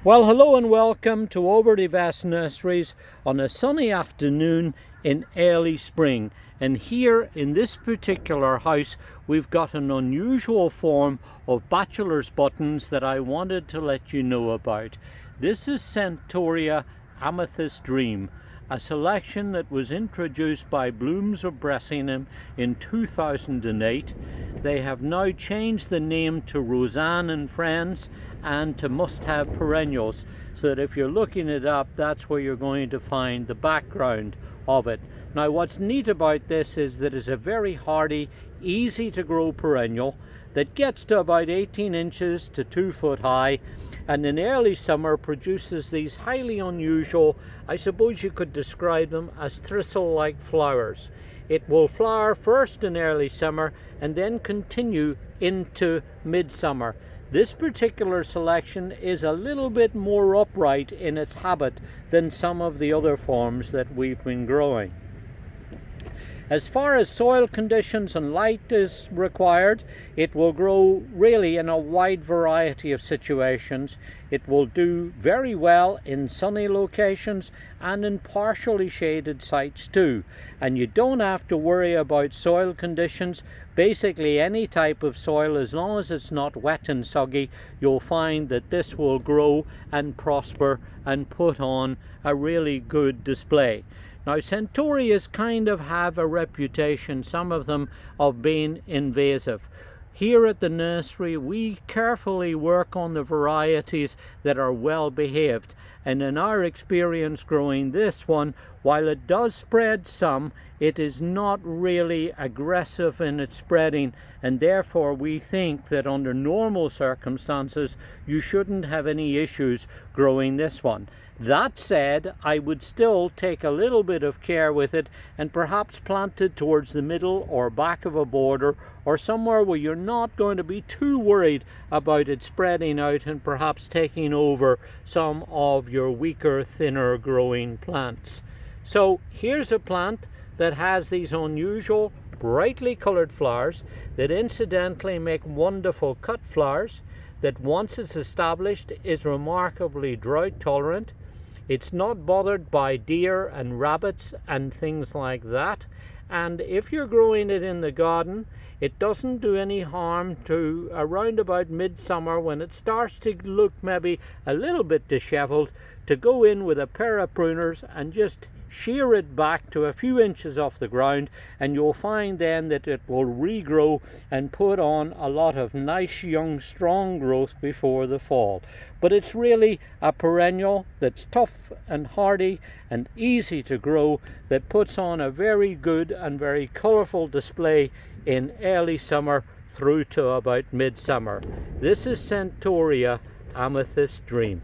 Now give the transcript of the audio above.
Well, hello and welcome to Overdy Vast Nurseries on a sunny afternoon in early spring. And here in this particular house, we've got an unusual form of bachelor's buttons that I wanted to let you know about. This is Centaurea Amethyst Dream, a selection that was introduced by Blooms of Bressingham in 2008. They have now changed the name to Roseanne and Friends and to Must Have Perennials, so that if you're looking it up, that's where you're going to find the background of it. Now, what's neat about this is that it's a very hardy, easy to grow perennial that gets to about 18 inches to 2 foot high, and in early summer produces these highly unusual, I suppose you could describe them as thistle-like flowers. It will flower first in early summer and then continue into midsummer. This particular selection is a little bit more upright in its habit than some of the other forms that we've been growing. As far as soil conditions and light is required, it will grow really in a wide variety of situations. It will do very well in sunny locations and in partially shaded sites too. And you don't have to worry about soil conditions. Basically any type of soil, as long as it's not wet and soggy, you'll find that this will grow and prosper and put on a really good display. Now, Centaureas kind of have a reputation, some of them, of being invasive. Here at the nursery, we carefully work on the varieties that are well behaved. And in our experience growing this one, while it does spread some, it is not really aggressive in its spreading, and therefore we think that under normal circumstances you shouldn't have any issues growing this one. That said, I would still take a little bit of care with it and perhaps plant it towards the middle or back of a border, or somewhere where you're not going to be too worried about it spreading out and perhaps taking over some of your weaker, thinner growing plants. So here's a plant that has these unusual brightly colored flowers that incidentally make wonderful cut flowers, that once it's established is remarkably drought tolerant. It's not bothered by deer and rabbits and things like that. And if you're growing it in the garden, it doesn't do any harm to around about midsummer, when it starts to look maybe a little bit disheveled, to go in with a pair of pruners and just shear it back to a few inches off the ground, and you'll find then that it will regrow and put on a lot of nice young strong growth before the fall. But it's really a perennial that's tough and hardy and easy to grow, that puts on a very good and very colorful display in early summer through to about midsummer. This is Centaurea Amethyst Dream.